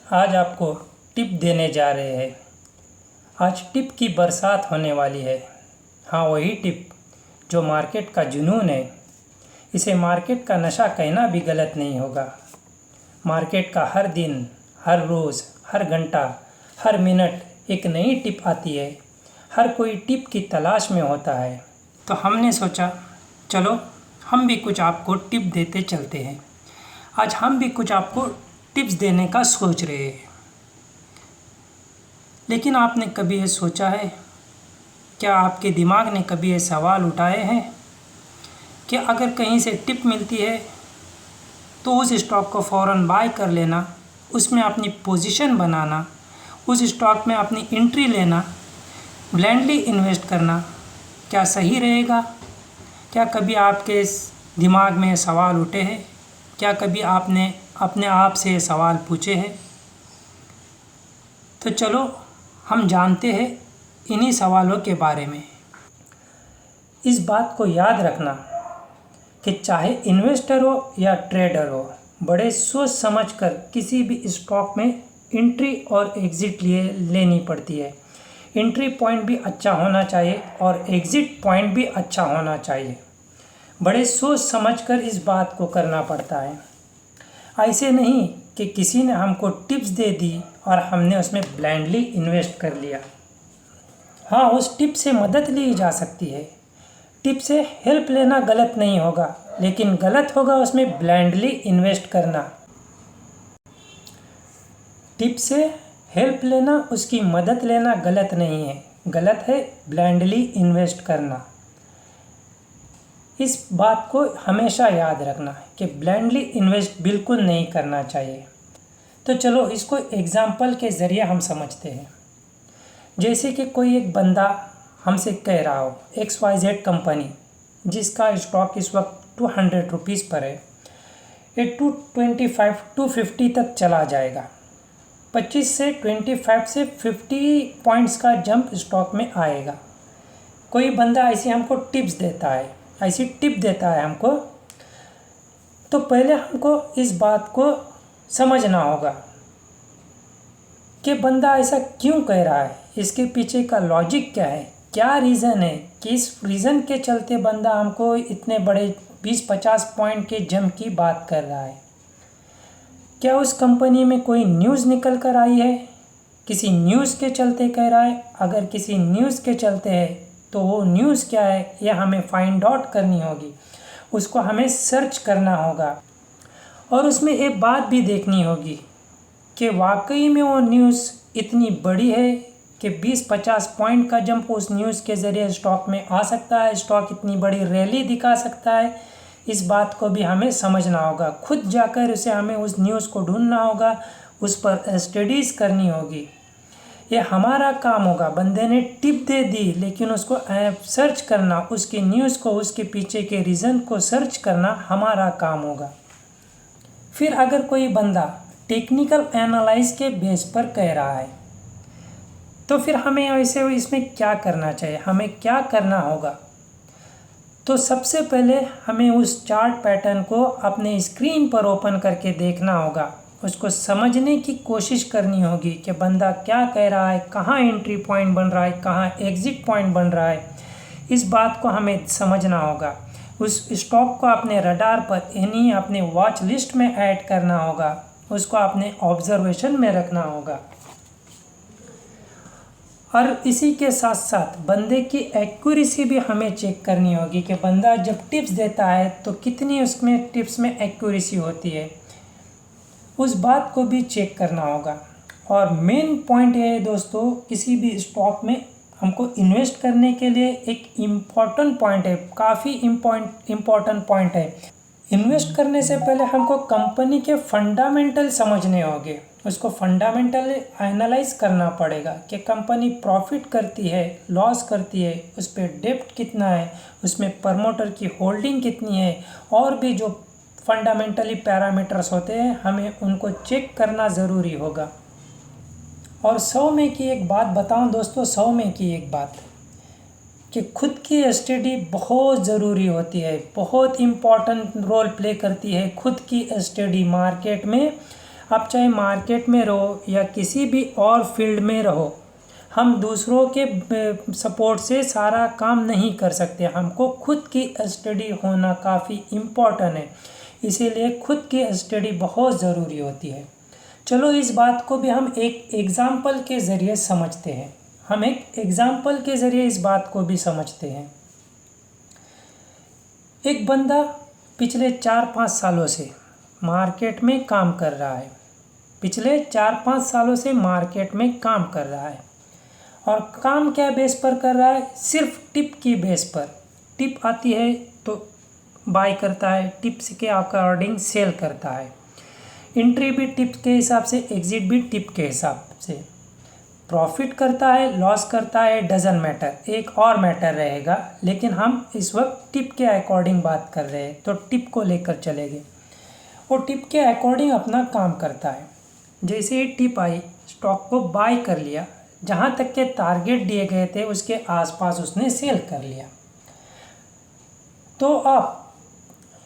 आज आपको टिप देने जा रहे हैं। आज टिप की बरसात होने वाली है। हाँ, वही टिप जो मार्केट का जुनून है। इसे मार्केट का नशा कहना भी गलत नहीं होगा। मार्केट का हर दिन, हर रोज़, हर घंटा, हर मिनट एक नई टिप आती है। हर कोई टिप की तलाश में होता है। तो हमने सोचा चलो हम भी कुछ आपको टिप देते चलते हैं। आज हम भी कुछ आपको टिप्स देने का सोच रहे हैं। लेकिन आपने कभी ये सोचा है, क्या आपके दिमाग ने कभी ये सवाल उठाए हैं कि अगर कहीं से टिप मिलती है तो उस स्टॉक को फ़ौरन बाय कर लेना, उसमें अपनी पोजीशन बनाना, उस स्टॉक में अपनी एंट्री लेना, ब्लाइंडली इन्वेस्ट करना क्या सही रहेगा? क्या कभी आपके दिमाग में सवाल उठे हैं? क्या कभी आपने अपने आप से सवाल पूछे हैं? तो चलो हम जानते हैं इन्हीं सवालों के बारे में। इस बात को याद रखना कि चाहे इन्वेस्टर हो या ट्रेडर हो, बड़े सोच समझकर किसी भी स्टॉक में एंट्री और एग्ज़िट लेनी पड़ती है। एंट्री पॉइंट भी अच्छा होना चाहिए और एग्ज़िट पॉइंट भी अच्छा होना चाहिए। बड़े सोच समझकर इस बात को करना पड़ता है। ऐसे नहीं कि किसी ने हमको टिप्स दे दी और हमने उसमें ब्लाइंडली इन्वेस्ट कर लिया। हाँ, उस टिप से मदद ली जा सकती है। टिप से हेल्प लेना गलत नहीं होगा, लेकिन गलत होगा उसमें ब्लाइंडली इन्वेस्ट करना। टिप से हेल्प लेना, उसकी मदद लेना गलत नहीं है। गलत है ब्लाइंडली इन्वेस्ट करना। इस बात को हमेशा याद रखना कि ब्लाइंडली इन्वेस्ट बिल्कुल नहीं करना चाहिए। तो चलो इसको एग्जाम्पल के ज़रिए हम समझते हैं। जैसे कि कोई एक बंदा हमसे कह रहा हो, XYZ कंपनी जिसका स्टॉक इस वक्त 200 रुपीज़ पर है, ये 225 250 तक चला जाएगा। 25 से 25 से 50 पॉइंट्स का जंप स्टॉक में आएगा। कोई बंदा ऐसी हमको टिप्स देता है, ऐसी टिप देता है हमको, तो पहले हमको इस बात को समझना होगा कि बंदा ऐसा क्यों कह रहा है, इसके पीछे का लॉजिक क्या है, क्या रीज़न है कि इस रीज़न के चलते बंदा हमको इतने बड़े 20-50 पॉइंट के जंप की बात कर रहा है। क्या उस कंपनी में कोई न्यूज़ निकल कर आई है, किसी न्यूज़ के चलते कह रहा है? अगर किसी न्यूज़ के चलते है तो वो न्यूज़ क्या है ये हमें फाइंड आउट करनी होगी, उसको हमें सर्च करना होगा और उसमें एक बात भी देखनी होगी कि वाकई में वो न्यूज़ इतनी बड़ी है कि 20-50 पॉइंट का जंप उस न्यूज़ के ज़रिए स्टॉक में आ सकता है, स्टॉक इतनी बड़ी रैली दिखा सकता है। इस बात को भी हमें समझना होगा। खुद जाकर उसे हमें उस न्यूज़ को ढूंढना होगा, उस पर स्टडीज़ करनी होगी। ये हमारा काम होगा। बंदे ने टिप दे दी लेकिन उसको सर्च करना, उसकी न्यूज़ को, उसके पीछे के रीज़न को सर्च करना हमारा काम होगा। फिर अगर कोई बंदा टेक्निकल एनालाइज के बेस पर कह रहा है तो फिर हमें ऐसे इसमें क्या करना चाहिए, हमें क्या करना होगा? तो सबसे पहले हमें उस चार्ट पैटर्न को अपने स्क्रीन पर ओपन करके देखना होगा, उसको समझने की कोशिश करनी होगी कि बंदा क्या कह रहा है, कहाँ एंट्री पॉइंट बन रहा है, कहाँ एग्ज़िट पॉइंट बन रहा है। इस बात को हमें समझना होगा। उस स्टॉक को अपने रडार पर यानी अपने वॉच लिस्ट में ऐड करना होगा, उसको अपने ऑब्जर्वेशन में रखना होगा। और इसी के साथ साथ बंदे की एक्यूरेसी भी हमें चेक करनी होगी कि बंदा जब टिप्स देता है तो कितनी उसमें टिप्स में एक्यूरेसी होती है, उस बात को भी चेक करना होगा। और मेन पॉइंट ये है दोस्तों, किसी भी स्टॉक में हमको इन्वेस्ट करने के लिए एक इम्पॉर्टेंट पॉइंट है, काफ़ी इम्पॉर्टेंट पॉइंट है। इन्वेस्ट करने से पहले हमको कंपनी के फंडामेंटल समझने होंगे, उसको फंडामेंटल एनालाइज करना पड़ेगा कि कंपनी प्रॉफिट करती है, लॉस करती है, उस पर डेब्ट कितना है, उसमें प्रमोटर की होल्डिंग कितनी है, और भी जो फंडामेंटली पैरामीटर्स होते हैं हमें उनको चेक करना ज़रूरी होगा। और 100 में की एक बात बताऊं दोस्तों, 100 में की एक बात कि खुद की स्टडी बहुत ज़रूरी होती है, बहुत इम्पॉर्टेंट रोल प्ले करती है खुद की स्टडी। मार्केट में आप चाहे मार्केट में रहो या किसी भी और फील्ड में रहो, हम दूसरों के सपोर्ट से सारा काम नहीं कर सकते। हमको खुद की स्टडी होना काफ़ी इम्पोर्टेंट है, इसीलिए खुद की स्टडी बहुत ज़रूरी होती है। चलो इस बात को भी हम एक एग्ज़ाम्पल के ज़रिए समझते हैं। हम एक एग्ज़ाम्पल के ज़रिए इस बात को भी समझते हैं। एक बंदा पिछले 4-5 सालों से मार्केट में काम कर रहा है, पिछले 4-5 सालों से मार्केट में काम कर रहा है। और काम क्या बेस पर कर रहा है? सिर्फ टिप की बेस पर। टिप आती है तो बाय करता है, टिप्स के अकॉर्डिंग सेल करता है। एंट्री भी टिप के हिसाब से, एग्जिट भी टिप के हिसाब से। प्रॉफिट करता है, लॉस करता है, डजन मैटर, एक और मैटर रहेगा, लेकिन हम इस वक्त टिप के अकॉर्डिंग बात कर रहे हैं, तो टिप को लेकर चलेंगे। वो टिप के अकॉर्डिंग अपना काम करता है। जैसे ही टिप आई, स्टॉक को बाय कर लिया, जहाँ तक के टारगेट दिए गए थे उसके आसपास उसने सेल कर लिया। तो आप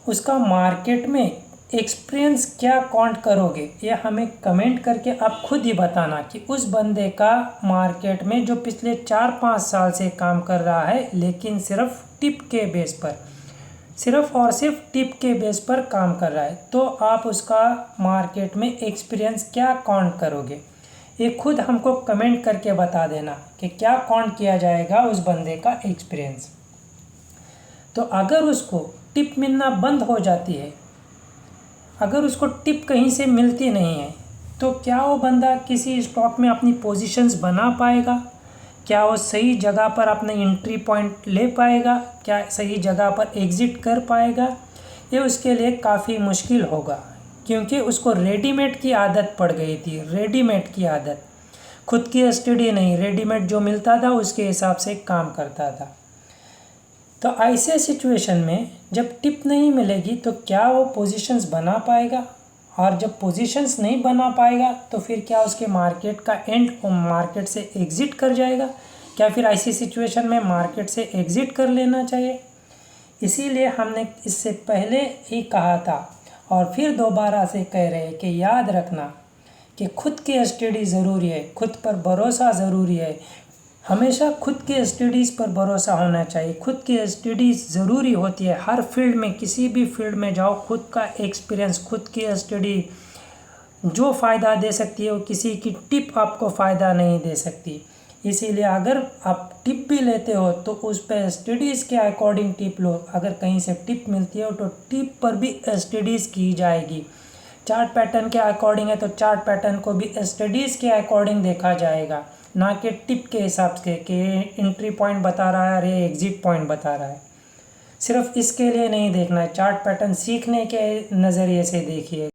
उसका मार्केट में एक्सपीरियंस क्या काउंट करोगे, ये हमें कमेंट करके आप खुद ही बताना कि उस बंदे का मार्केट में जो पिछले 4-5 साल से काम कर रहा है, लेकिन सिर्फ टिप के बेस पर, सिर्फ और सिर्फ टिप के बेस पर काम कर रहा है, तो आप उसका मार्केट में एक्सपीरियंस क्या काउंट करोगे। ये खुद हमको कमेंट करके बता देना कि क्या काउंट किया जाएगा उस बंदे का एक्सपीरियंस। तो अगर उसको टिप मिलना बंद हो जाती है, अगर उसको टिप कहीं से मिलती नहीं है, तो क्या वो बंदा किसी स्टॉक में अपनी पोजीशंस बना पाएगा? क्या वो सही जगह पर अपने एंट्री पॉइंट ले पाएगा? क्या सही जगह पर एग्ज़िट कर पाएगा? ये उसके लिए काफ़ी मुश्किल होगा, क्योंकि उसको रेडीमेड की आदत पड़ गई थी। रेडीमेड की आदत, खुद की स्टडी नहीं, रेडीमेड जो मिलता था उसके हिसाब से काम करता था। तो ऐसे सिचुएशन में जब टिप नहीं मिलेगी तो क्या वो पोजीशंस बना पाएगा? और जब पोजीशंस नहीं बना पाएगा तो फिर क्या उसके मार्केट का एंड मार्केट से एग्ज़िट कर जाएगा? क्या फिर ऐसी सिचुएशन में मार्केट से एग्ज़िट कर लेना चाहिए? इसीलिए हमने इससे पहले ही कहा था और फिर दोबारा से कह रहे हैं कि याद रखना कि खुद की स्टडी ज़रूरी है, खुद पर भरोसा ज़रूरी है। हमेशा खुद के स्टडीज़ पर भरोसा होना चाहिए। खुद की स्टडीज़ ज़रूरी होती है हर फील्ड में, किसी भी फील्ड में जाओ, खुद का एक्सपीरियंस, खुद की स्टडी जो फ़ायदा दे सकती है वो किसी की टिप आपको फ़ायदा नहीं दे सकती। इसीलिए अगर आप टिप भी लेते हो तो उस पर स्टडीज़ के अकॉर्डिंग टिप लो। अगर कहीं से टिप मिलती है तो टिप पर भी स्टडीज़ की जाएगी। चार्ट पैटर्न के अकॉर्डिंग है तो चार्ट पैटर्न को भी स्टडीज़ के अकॉर्डिंग देखा जाएगा, ना कि टिप के हिसाब से कि एंट्री पॉइंट बता रहा है और ये एग्ज़िट पॉइंट बता रहा है। सिर्फ इसके लिए नहीं देखना है, चार्ट पैटर्न सीखने के नज़रिए से देखिए।